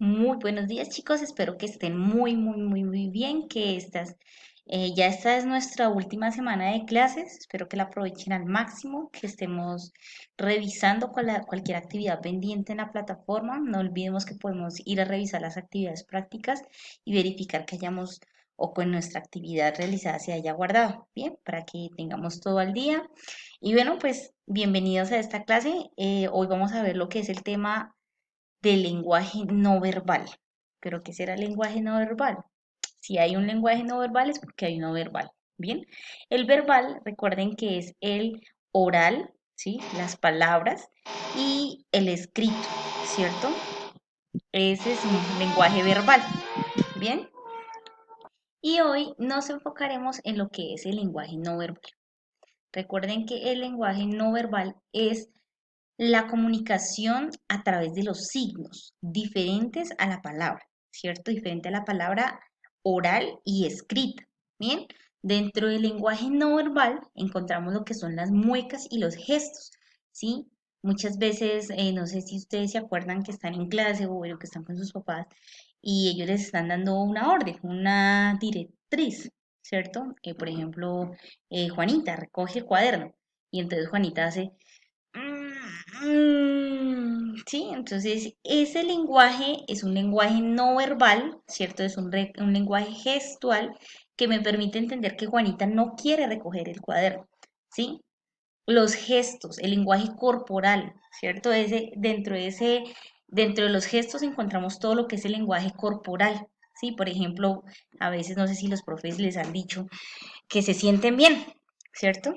Muy buenos días, chicos. Espero que estén muy bien, ya esta es nuestra última semana de clases. Espero que la aprovechen al máximo, que estemos revisando cualquier actividad pendiente en la plataforma. No olvidemos que podemos ir a revisar las actividades prácticas y verificar que hayamos o con nuestra actividad realizada se haya guardado. Bien, para que tengamos todo al día. Y bueno, pues bienvenidos a esta clase. Hoy vamos a ver lo que es el tema del lenguaje no verbal. ¿Pero qué será el lenguaje no verbal? Si hay un lenguaje no verbal es porque hay uno verbal. Bien, el verbal, recuerden que es el oral, ¿sí? Las palabras y el escrito, ¿cierto? Ese es un lenguaje verbal. Bien, y hoy nos enfocaremos en lo que es el lenguaje no verbal. Recuerden que el lenguaje no verbal es la comunicación a través de los signos, diferentes a la palabra, ¿cierto? Diferente a la palabra oral y escrita. Bien, dentro del lenguaje no verbal encontramos lo que son las muecas y los gestos, ¿sí? Muchas veces, no sé si ustedes se acuerdan que están en clase o bueno, que están con sus papás y ellos les están dando una orden, una directriz, ¿cierto? Por ejemplo, Juanita, recoge el cuaderno. Y entonces Juanita hace sí, entonces ese lenguaje es un lenguaje no verbal, ¿cierto? Es un lenguaje gestual que me permite entender que Juanita no quiere recoger el cuaderno, ¿sí? Los gestos, el lenguaje corporal, ¿cierto? Dentro de los gestos encontramos todo lo que es el lenguaje corporal, ¿sí? Por ejemplo, a veces no sé si los profes les han dicho que se sienten bien, ¿cierto?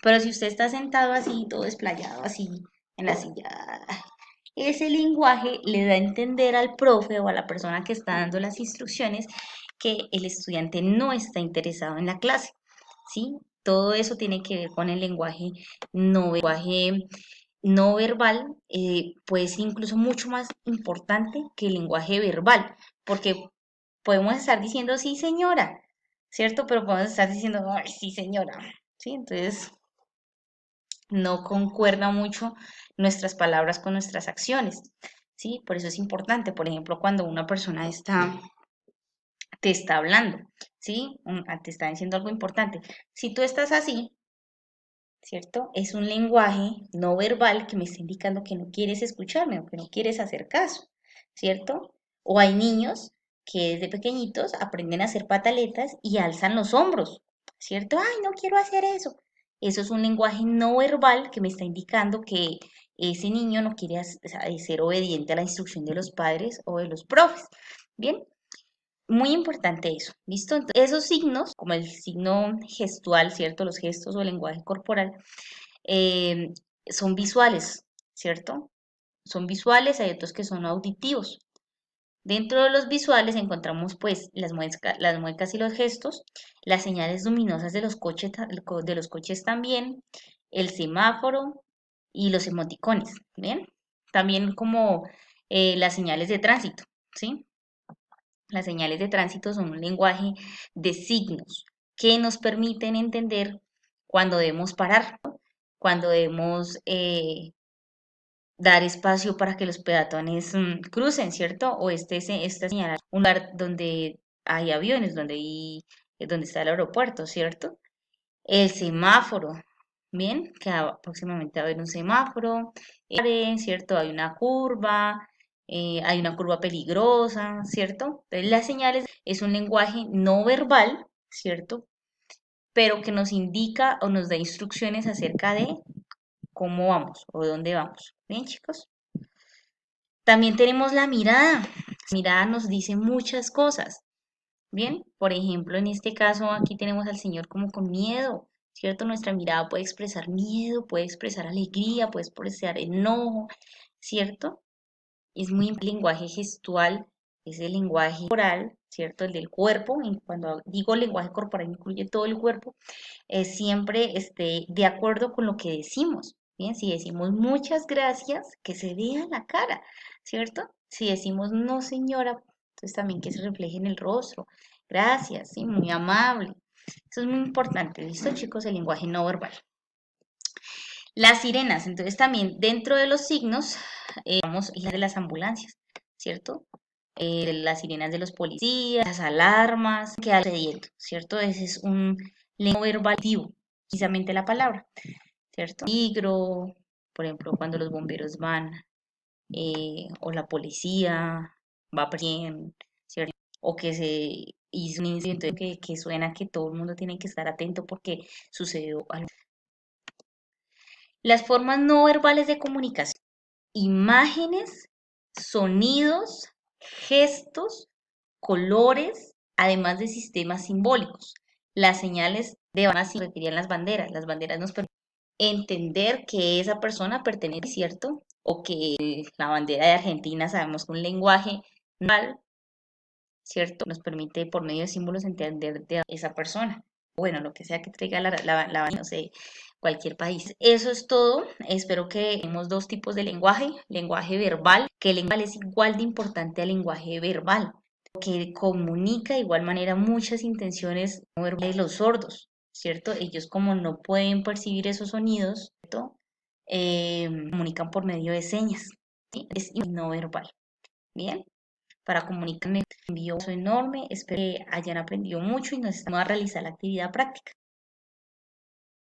Pero si usted está sentado así, todo desplayado, así, en la silla, ese lenguaje le da a entender al profe o a la persona que está dando las instrucciones que el estudiante no está interesado en la clase, ¿sí? Todo eso tiene que ver con el no verbal, puede ser incluso mucho más importante que el lenguaje verbal, porque podemos estar diciendo sí, señora, ¿cierto? Pero podemos estar diciendo, ay, sí, señora, ¿sí? Entonces, no concuerda mucho nuestras palabras con nuestras acciones, ¿sí? Por eso es importante, por ejemplo, cuando una persona te está hablando, ¿sí? Te está diciendo algo importante. Si tú estás así, ¿cierto? Es un lenguaje no verbal que me está indicando que no quieres escucharme o que no quieres hacer caso, ¿cierto? O hay niños que desde pequeñitos aprenden a hacer pataletas y alzan los hombros, ¿cierto? Ay, no quiero hacer eso. Eso es un lenguaje no verbal que me está indicando que ese niño no quiere ser obediente a la instrucción de los padres o de los profes. Bien, muy importante eso, ¿listo? Entonces, esos signos, como el signo gestual, ¿cierto? Los gestos o el lenguaje corporal, eh, son visuales, ¿cierto? Son visuales, hay otros que son auditivos. Dentro de los visuales encontramos pues las muecas y los gestos, las señales luminosas de los coches también, el semáforo y los emoticones, ¿bien? También como las señales de tránsito, ¿sí? Las señales de tránsito son un lenguaje de signos que nos permiten entender cuándo debemos parar, cuándo debemos dar espacio para que los peatones crucen, ¿cierto? O esta señal, un lugar donde hay aviones, donde está el aeropuerto, ¿cierto? El semáforo, bien, que próximamente va a haber un semáforo, ¿cierto? Hay una curva peligrosa, ¿cierto? Entonces, las señales es un lenguaje no verbal, ¿cierto? Pero que nos indica o nos da instrucciones acerca de cómo vamos o dónde vamos. Bien, chicos. También tenemos la mirada. La mirada nos dice muchas cosas. Bien, por ejemplo, en este caso aquí tenemos al Señor como con miedo, ¿cierto? Nuestra mirada puede expresar miedo, puede expresar alegría, puede expresar enojo, ¿cierto? Es muy importante el lenguaje gestual, es el lenguaje corporal, ¿cierto? El del cuerpo, cuando digo lenguaje corporal incluye todo el cuerpo, siempre esté de acuerdo con lo que decimos. Bien, si decimos muchas gracias, que se vea en la cara, ¿cierto? Si decimos no, señora, entonces también que se refleje en el rostro. Gracias, sí, muy amable. Eso es muy importante, ¿listo, chicos? El lenguaje no verbal. Las sirenas, entonces también dentro de los signos, vamos la de las ambulancias, ¿cierto? Las sirenas de los policías, las alarmas, que va sucediendo, ¿cierto? Ese es un lenguaje verbal activo, precisamente la palabra, ¿cierto? Peligro, por ejemplo, cuando los bomberos van, o la policía va bien, ¿cierto? O que se hizo un incidente que suena que todo el mundo tiene que estar atento porque sucedió algo. Las formas no verbales de comunicación: imágenes, sonidos, gestos, colores, además de sistemas simbólicos. Las señales de banderas se referían las banderas. Las banderas nos permiten entender que esa persona pertenece, ¿cierto? O que la bandera de Argentina, sabemos que un lenguaje normal, ¿cierto? Nos permite por medio de símbolos entender de esa persona. Bueno, lo que sea que traiga no sé, cualquier país. Eso es todo. Espero que tenemos dos tipos de lenguaje. Lenguaje verbal, que el lenguaje es igual de importante al lenguaje verbal, que comunica de igual manera muchas intenciones no verbales de los sordos, ¿cierto? Ellos como no pueden percibir esos sonidos, ¿cierto? Comunican por medio de señas, ¿sí? Es no verbal. Bien, para comunicarme envío un beso enorme, espero que hayan aprendido mucho y nos vamos a realizar la actividad práctica.